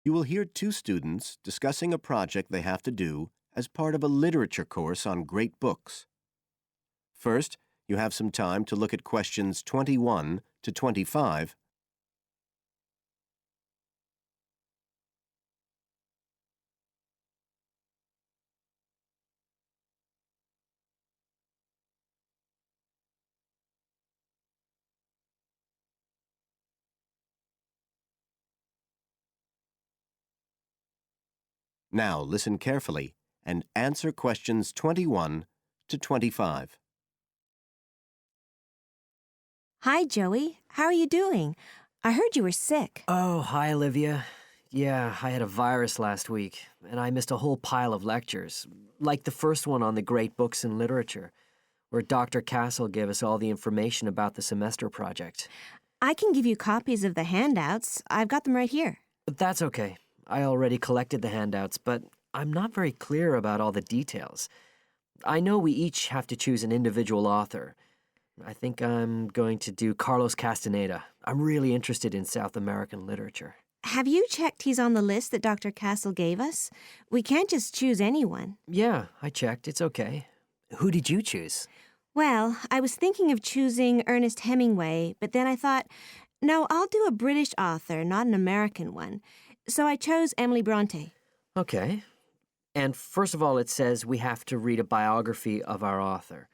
You will hear two students discussing a project they have to do as part of a literature course on great books. First, you have some time to look at questions 21 to 25. Now listen carefully and answer questions 21 to 25. Hi, Joey. How are you doing? I heard you were sick. Oh, hi, Olivia. Yeah, I had a virus last week, and I missed a whole pile of lectures, like the first one on the great books in literature, where Dr. Castle gave us all the information about the semester project. I can give you copies of the handouts. I've got them right here. But that's okay. I already collected the handouts, but I'm not very clear about all the details. I know we each have to choose an individual author. I think I'm going to do Carlos Castaneda. I'm really interested in South American literature. Have you checked he's on the list that Dr. Castle gave us? We can't just choose anyone. Yeah, I checked. It's okay. Who did you choose? Well, I was thinking of choosing Ernest Hemingway, but then I thought, no, I'll do a British author, not an American one. So I chose Emily Bronte. Okay. And first of all, it says we have to read a biography of our author.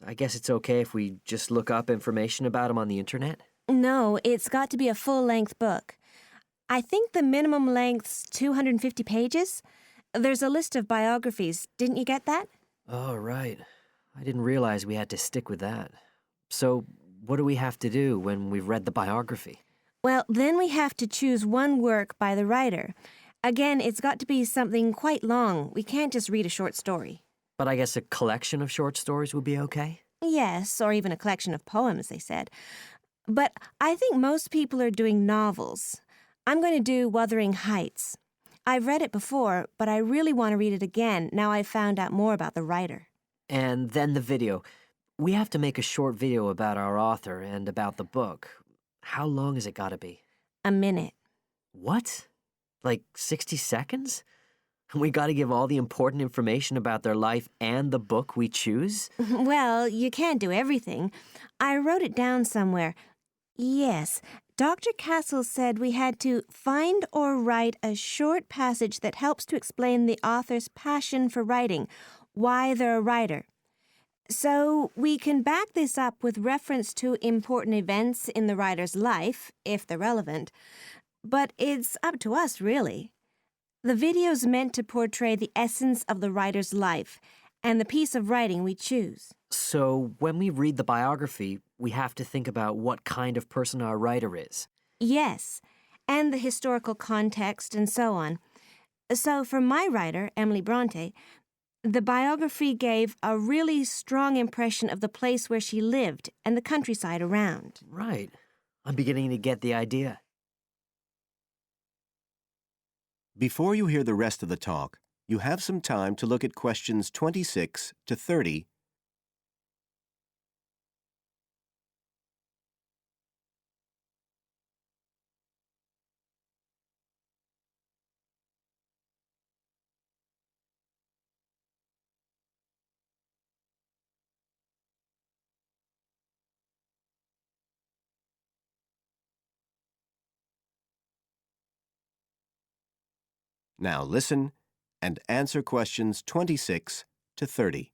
I guess it's okay if we just look up information about him on the internet? No, it's got to be a full-length book. I think the minimum length's 250 pages. There's a list of biographies. Didn't you get that? Oh, right. I didn't realize we had to stick with that. So, what do we have to do when we've read the biography? Well, then we have to choose one work by the writer. Again, it's got to be something quite long. We can't just read a short story. But I guess a collection of short stories would be okay? Yes, or even a collection of poems, they said. But I think most people are doing novels. I'm going to do Wuthering Heights. I've read it before, but I really want to read it again now I've found out more about the writer. And then the video. We have to make a short video about our author and about the book. How long has it got to be? A minute. What? Like 60 seconds? We got to give all the important information about their life and the book we choose? Well, you can't do everything. I wrote it down somewhere. Yes, Dr. Castle said we had to find or write a short passage that helps to explain the author's passion for writing, why they're a writer. So we can back this up with reference to important events in the writer's life, if they're relevant. But it's up to us, really. The video's meant to portray the essence of the writer's life and the piece of writing we choose. So when we read the biography, we have to think about what kind of person our writer is. Yes, and the historical context and so on. So for my writer, Emily Bronte, the biography gave a really strong impression of the place where she lived and the countryside around. Right. I'm beginning to get the idea. Before you hear the rest of the talk, you have some time to look at questions 26 to 30. Now listen and answer questions 26 to 30.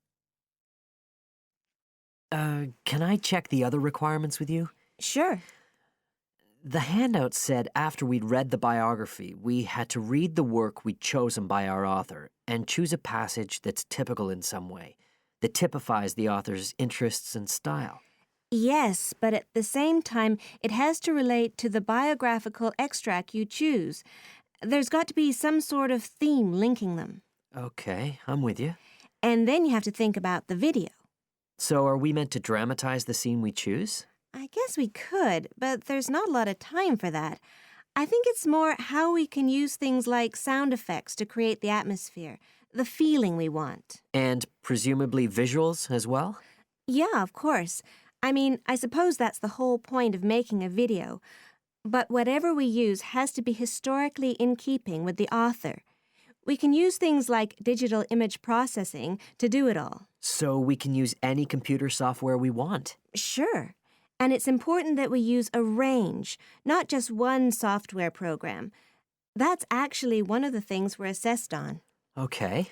Can I check the other requirements with you? Sure. The handout said after we'd read the biography, we had to read the work we'd chosen by our author and choose a passage that's typical in some way, that typifies the author's interests and style. Yes, but at the same time, it has to relate to the biographical extract you choose. There's got to be some sort of theme linking them. Okay, I'm with you. And then you have to think about the video. So are we meant to dramatize the scene we choose? I guess we could, but there's not a lot of time for that. I think it's more how we can use things like sound effects to create the atmosphere, the feeling we want. And presumably visuals as well? Yeah, of course. I mean, I suppose that's the whole point of making a video. But whatever we use has to be historically in keeping with the author. We can use things like digital image processing to do it all. So we can use any computer software we want. Sure. And it's important that we use a range, not just one software program. That's actually one of the things we're assessed on. Okay.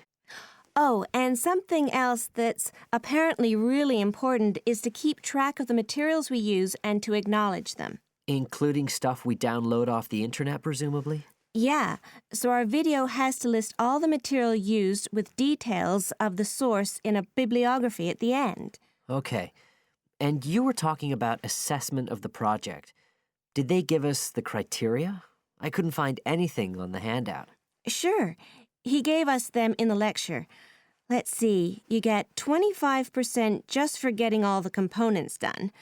Oh, and something else that's apparently really important is to keep track of the materials we use and to acknowledge them. Including stuff we download off the internet, presumably? Yeah, so our video has to list all the material used with details of the source in a bibliography at the end. Okay. And you were talking about assessment of the project. Did they give us the criteria? I couldn't find anything on the handout. Sure, he gave us them in the lecture. Let's see, you get 25% just for getting all the components done.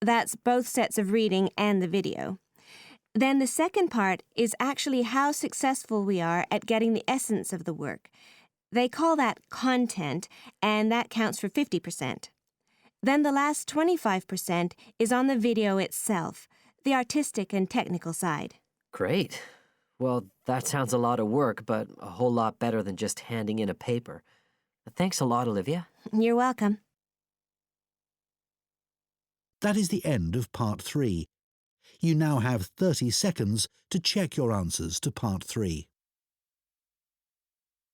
That's both sets of reading and the video. Then the second part is actually how successful we are at getting the essence of the work. They call that content, and that counts for 50%. Then the last 25% is on the video itself, the artistic and technical side. Great. Well, that sounds a lot of work, but a whole lot better than just handing in a paper. Thanks a lot, Olivia. You're welcome. That is the end of Part 3. You now have 30 seconds to check your answers to Part 3.